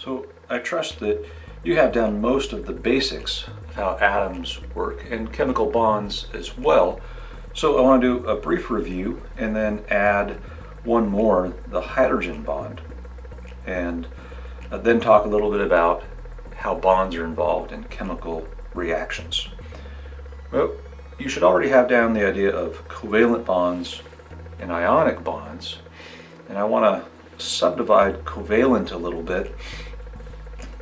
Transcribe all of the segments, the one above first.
So I trust that you have down most of the basics of how atoms work and chemical bonds as well. So I want to do a brief review and then add one more, the hydrogen bond, and then talk a little bit about how bonds are involved in chemical reactions. Well, you should already have down the idea of covalent bonds and ionic bonds, and I want to subdivide covalent a little bit,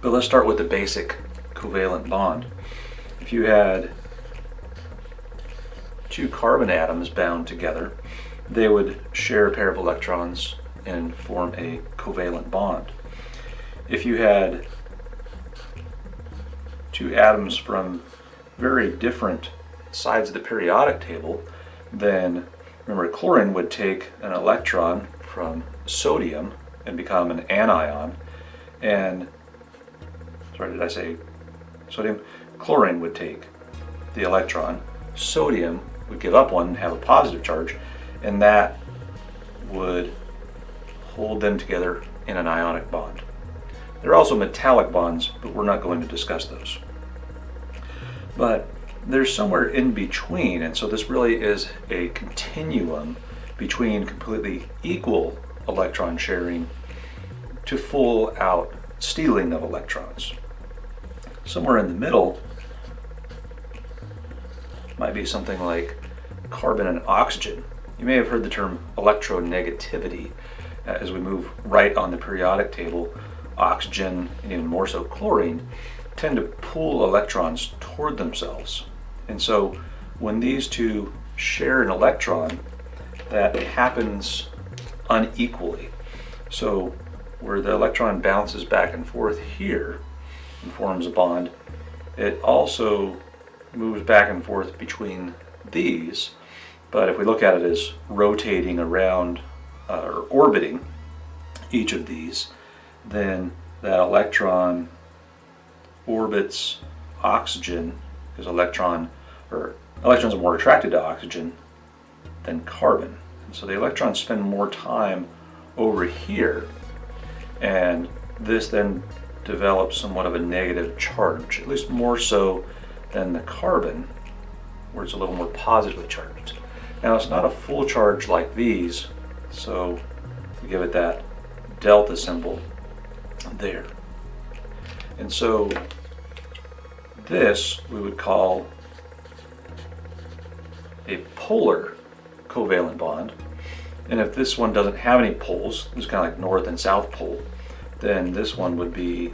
but let's start with the basic covalent bond. If you had two carbon atoms bound together, they would share a pair of electrons and form a covalent bond. If you had two atoms from very different sides of the periodic table, then remember chlorine would take an electron from sodium and become an anion, and did I say sodium? Chlorine would take the electron, sodium would give up one and have a positive charge, and that would hold them together in an ionic bond. There are also metallic bonds, but we're not going to discuss those. But there's somewhere in between, and so this really is a continuum between completely equal electron sharing to full out stealing of electrons. Somewhere in the middle might be something like carbon and oxygen. You may have heard the term electronegativity. As we move right on the periodic table, oxygen, and even more so chlorine, tend to pull electrons toward themselves. And so when these two share an electron, that happens unequally. So where the electron bounces back and forth here and forms a bond, it also moves back and forth between these. But if we look at it as rotating around or orbiting each of these, then that electron orbits oxygen, because electrons are more attracted to oxygen than carbon. And so the electrons spend more time over here, and this then develops somewhat of a negative charge, at least more so than the carbon, where it's a little more positively charged. Now it's not a full charge like these, so we give it that delta symbol there. And so this we would call a polar covalent bond. And if this one doesn't have any poles, it's kind of like north and south pole, then this one would be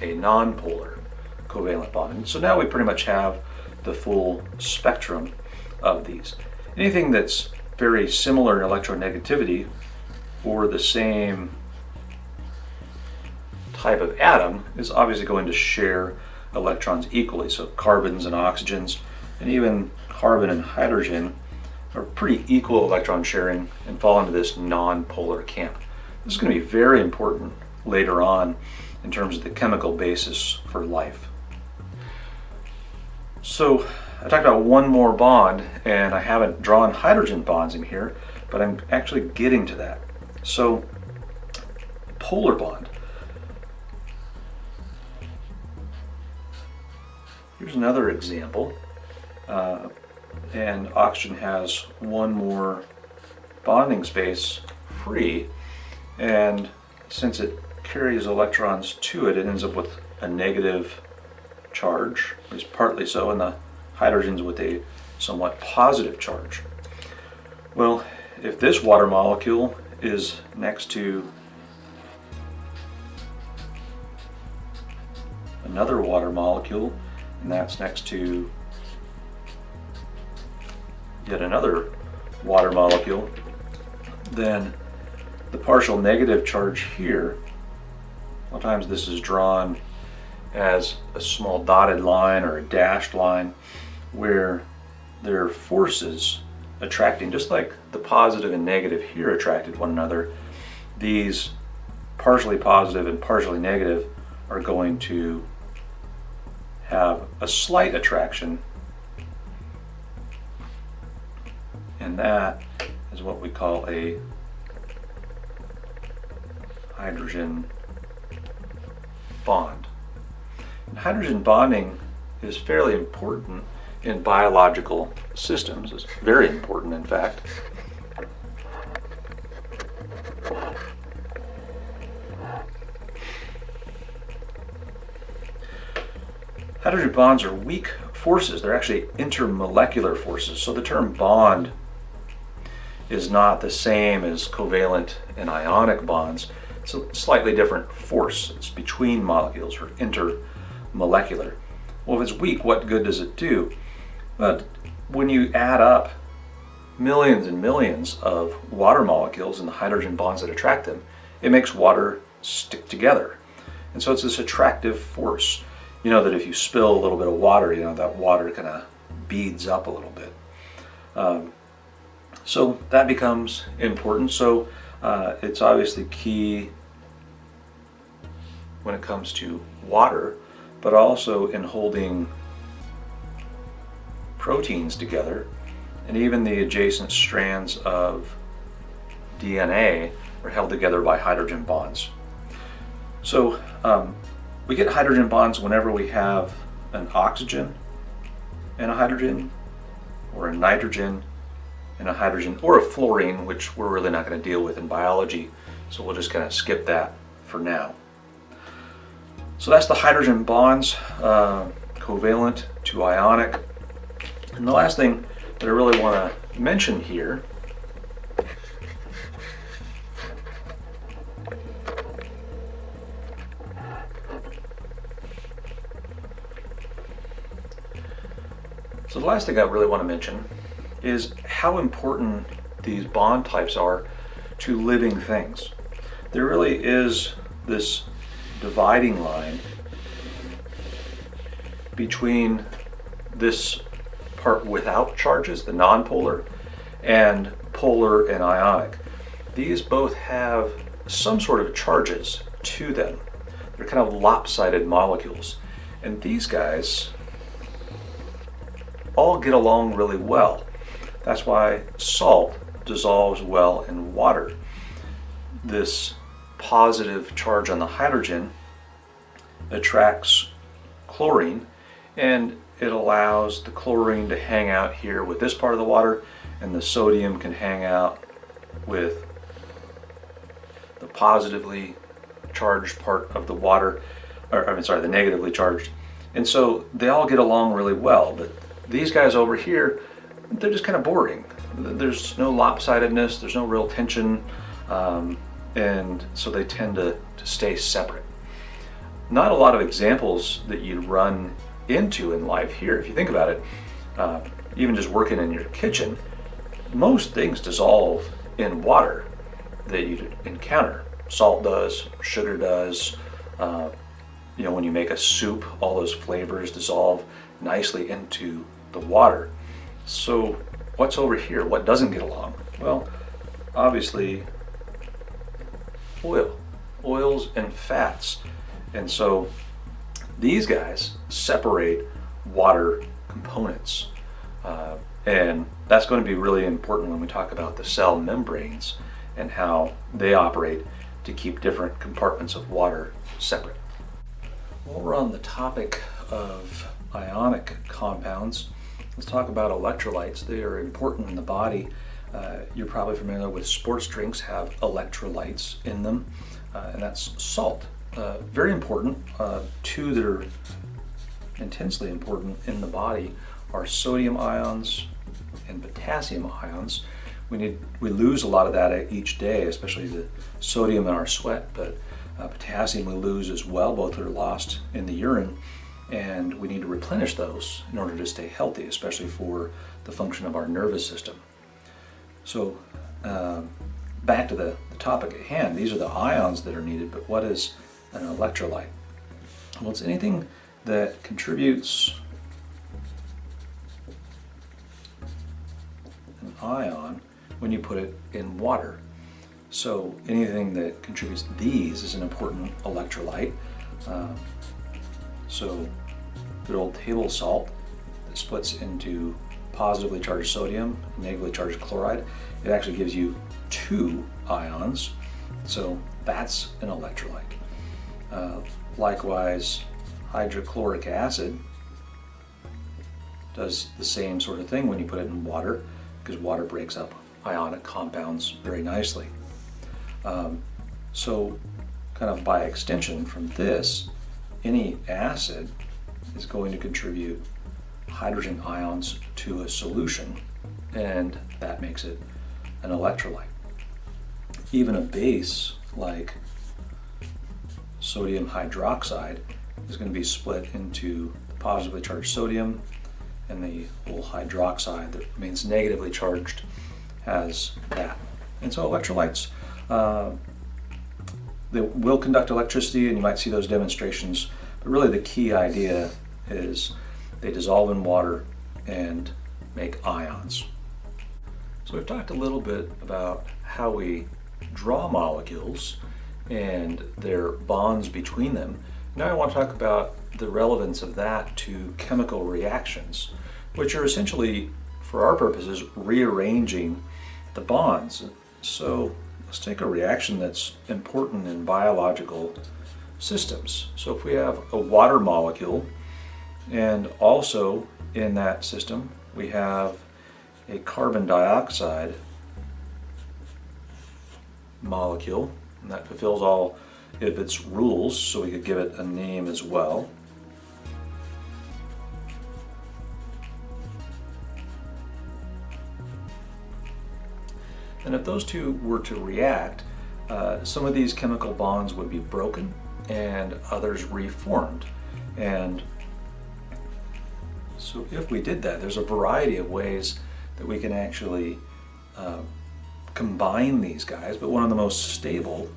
a non-polar covalent bond. And so now we pretty much have the full spectrum of these. Anything that's very similar in electronegativity for the same type of atom is obviously going to share electrons equally. So carbons and oxygens, and even carbon and hydrogen, are pretty equal electron sharing and fall into this non-polar camp. This is going to be very important later on in terms of the chemical basis for life. So I talked about one more bond, and I haven't drawn hydrogen bonds in here, but I'm actually getting to that. So polar bond. Here's another example, and oxygen has one more bonding space free, and since it carries electrons to it, it ends up with a negative charge, at least partly so, and the hydrogens with a somewhat positive charge. Well, if this water molecule is next to another water molecule, and that's next to yet another water molecule, then the partial negative charge here, sometimes this is drawn as a small dotted line or a dashed line, where there are forces attracting, just like the positive and negative here attracted one another. These partially positive and partially negative are going to have a slight attraction, and that is what we call a hydrogen bond. And hydrogen bonding is fairly important in biological systems. It's very important, in fact. Hydrogen bonds are weak forces. They're actually intermolecular forces. So the term bond is not the same as covalent and ionic bonds. It's a slightly different force. It's between molecules, or intermolecular. Well, if it's weak, what good does it do? Well, when you add up millions and millions of water molecules and the hydrogen bonds that attract them, it makes water stick together. And so it's this attractive force. You know that if you spill a little bit of water, that water kind of beads up a little bit. So that becomes important. So it's obviously key when it comes to water, but also in holding proteins together, and even the adjacent strands of DNA are held together by hydrogen bonds. So we get hydrogen bonds whenever we have an oxygen and a hydrogen, or a nitrogen and a hydrogen, or a fluorine, which we're really not going to deal with in biology, so we'll just kind of skip that for now. So that's the hydrogen bonds, covalent to ionic. And the last thing that I really want to mention here So the last thing I really want to mention is how important these bond types are to living things. There really is this dividing line between this part without charges, the nonpolar, and polar and ionic. These both have some sort of charges to them. They're kind of lopsided molecules. And these guys all get along really well. That's why salt dissolves well in water. This positive charge on the hydrogen attracts chlorine, and it allows the chlorine to hang out here with this part of the water, and the sodium can hang out with the positively charged part of the water, the negatively charged. And so they all get along really well. But these guys over here, they're just kind of boring. There's no lopsidedness, there's no real tension, and so they tend to stay separate. Not a lot of examples that you'd run into in life here. If you think about it, even just working in your kitchen, most things dissolve in water that you encounter. Salt does, sugar does. When you make a soup, all those flavors dissolve nicely into the water. So what's over here? What doesn't get along? Well, obviously oils and fats. And so these guys separate water components. And that's going to be really important when we talk about the cell membranes and how they operate to keep different compartments of water separate. While we're on the topic of ionic compounds, let's talk about electrolytes. They are important in the body. You're probably familiar with sports drinks have electrolytes in them, and that's salt. Very important. Two that are intensely important in the body are sodium ions and potassium ions. We lose a lot of that each day, especially the sodium in our sweat, but potassium we lose as well. Both are lost in the urine, and we need to replenish those in order to stay healthy, especially for the function of our nervous system. So back to the topic at hand, these are the ions that are needed, but what is an electrolyte? Well, it's anything that contributes an ion when you put it in water. So anything that contributes these is an important electrolyte. So good old table salt that splits into positively charged sodium, negatively charged chloride. It actually gives you two ions. So that's an electrolyte. Likewise, hydrochloric acid does the same sort of thing when you put it in water, because water breaks up ionic compounds very nicely. So kind of by extension from this, any acid is going to contribute hydrogen ions to a solution, and that makes it an electrolyte. Even a base like sodium hydroxide is going to be split into the positively charged sodium, and the whole hydroxide that remains negatively charged has that. And so electrolytes, they will conduct electricity, and you might see those demonstrations, but really the key idea is they dissolve in water and make ions. So we've talked a little bit about how we draw molecules and their bonds between them. Now I want to talk about the relevance of that to chemical reactions, which are essentially, for our purposes, rearranging the bonds. So let's take a reaction that's important in biological systems. So if we have a water molecule, and also in that system we have a carbon dioxide molecule, and that fulfills all of its rules, so we could give it a name as well. And if those two were to react, some of these chemical bonds would be broken and others reformed. And so if we did that, there's a variety of ways that we can actually combine these guys, but one of the most stable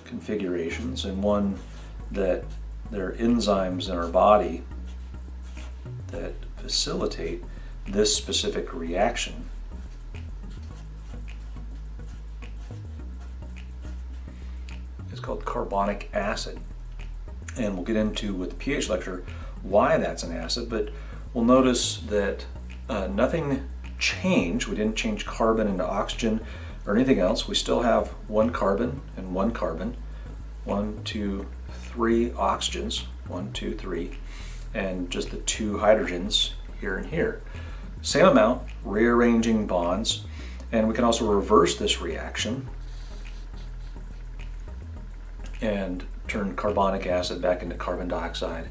configurations, and one that there are enzymes in our body that facilitate this specific reaction, is called carbonic acid. And we'll get into with the pH lecture why that's an acid, but we'll notice that nothing changed. We didn't change carbon into oxygen or anything else. We still have one carbon and one carbon, 1, 2, 3 oxygens, 1, 2, 3, and just the 2 hydrogens here and here. Same amount, rearranging bonds, and we can also reverse this reaction and turn carbonic acid back into carbon dioxide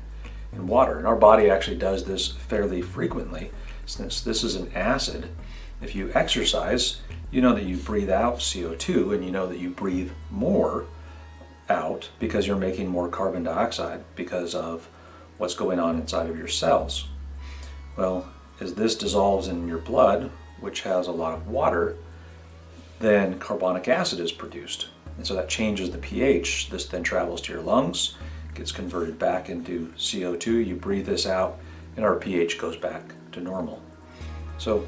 and water. And our body actually does this fairly frequently. Since this is an acid, if you exercise, you know that you breathe out CO2, and you know that you breathe more out because you're making more carbon dioxide because of what's going on inside of your cells. Well, as this dissolves in your blood, which has a lot of water, then carbonic acid is produced. And so that changes the pH. This then travels to your lungs, gets converted back into CO2, you breathe this out, and our pH goes back to normal. So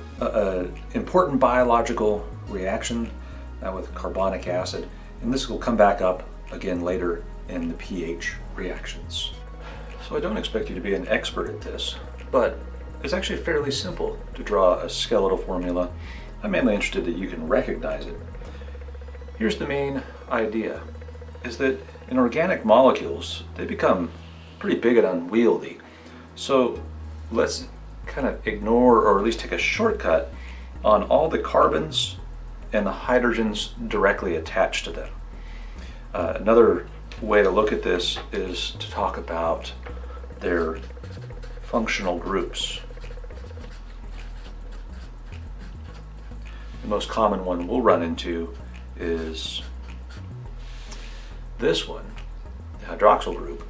important biological reaction with carbonic acid, and this will come back up again later in the pH reactions. So I don't expect you to be an expert at this, but it's actually fairly simple to draw a skeletal formula. I'm mainly interested that you can recognize it. Here's the main idea, is that in organic molecules, they become pretty big and unwieldy. So let's kind of ignore, or at least take a shortcut on all the carbons and the hydrogens directly attached to them. Another way to look at this is to talk about their functional groups. The most common one we'll run into is this one, the hydroxyl group.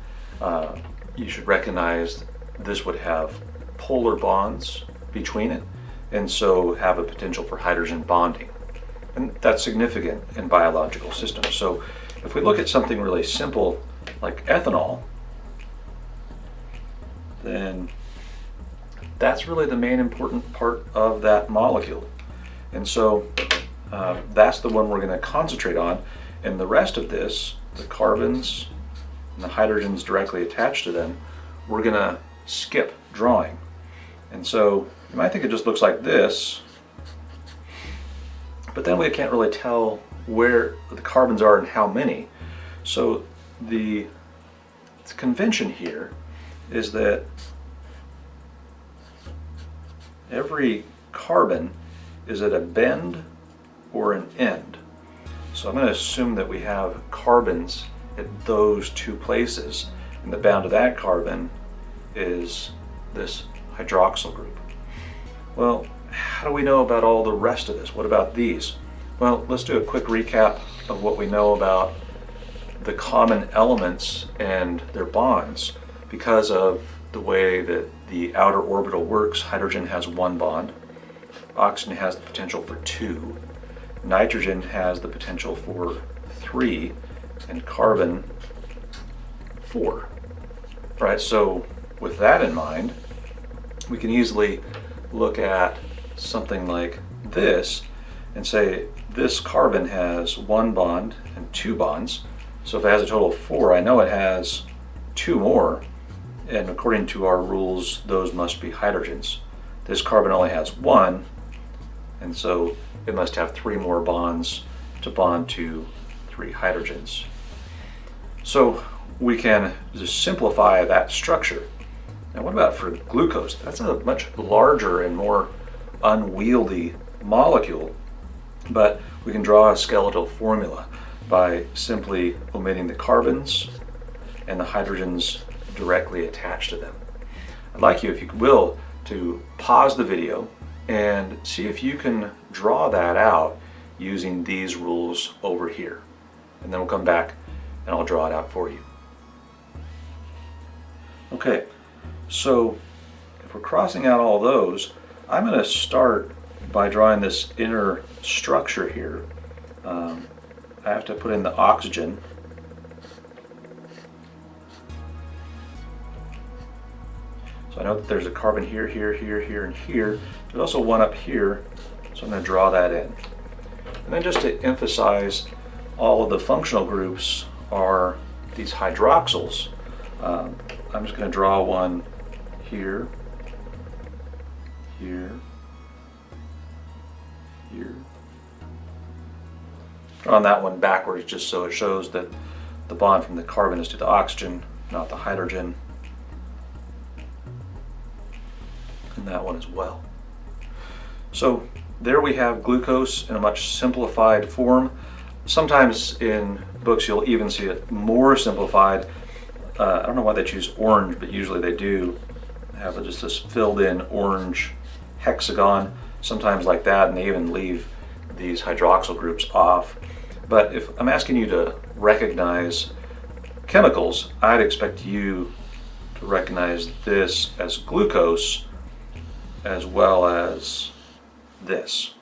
You should recognize this would have polar bonds between it, and so have a potential for hydrogen bonding. And that's significant in biological systems. So if we look at something really simple like ethanol, then that's really the main important part of that molecule. And so that's the one we're going to concentrate on. And the rest of this, the carbons and the hydrogens directly attached to them, we're going to skip drawing. And so you might think it just looks like this, but then we can't really tell where the carbons are and how many. So the convention here is that every carbon is at a bend or an end. So I'm going to assume that we have carbons at those two places, and the bound to that carbon is this hydroxyl group. Well, how do we know about all the rest of this? What about these? Well, let's do a quick recap of what we know about the common elements and their bonds. Because of the way that the outer orbital works, hydrogen has 1 bond, oxygen has the potential for 2, nitrogen has the potential for 3, and carbon 4. Right, so with that in mind, we can easily look at something like this and say this carbon has 1 bond and 2 bonds. So if it has a total of 4, I know it has 2 more, and according to our rules, those must be hydrogens. This carbon only has 1, and so it must have 3 more bonds to bond to 3 hydrogens. So we can just simplify that structure. Now what about for glucose? That's a much larger and more unwieldy molecule, but we can draw a skeletal formula by simply omitting the carbons and the hydrogens directly attached to them. I'd like you, if you will, to pause the video and see if you can draw that out using these rules over here. And then we'll come back and I'll draw it out for you. Okay, so if we're crossing out all those, I'm going to start by drawing this inner structure here. I have to put in the oxygen. So I know that there's a carbon here, here, here, here, and here. There's also one up here, so I'm going to draw that in. And then just to emphasize, all of the functional groups are these hydroxyls. I'm just going to draw one here, here, here. Drawing that one backwards just so it shows that the bond from the carbon is to the oxygen, not the hydrogen. And that one as well. So there we have glucose in a much simplified form. Sometimes in books you'll even see it more simplified. I don't know why they choose orange, but usually they do have just this filled in orange hexagon, sometimes like that, and they even leave these hydroxyl groups off. But if I'm asking you to recognize chemicals, I'd expect you to recognize this as glucose as well as this.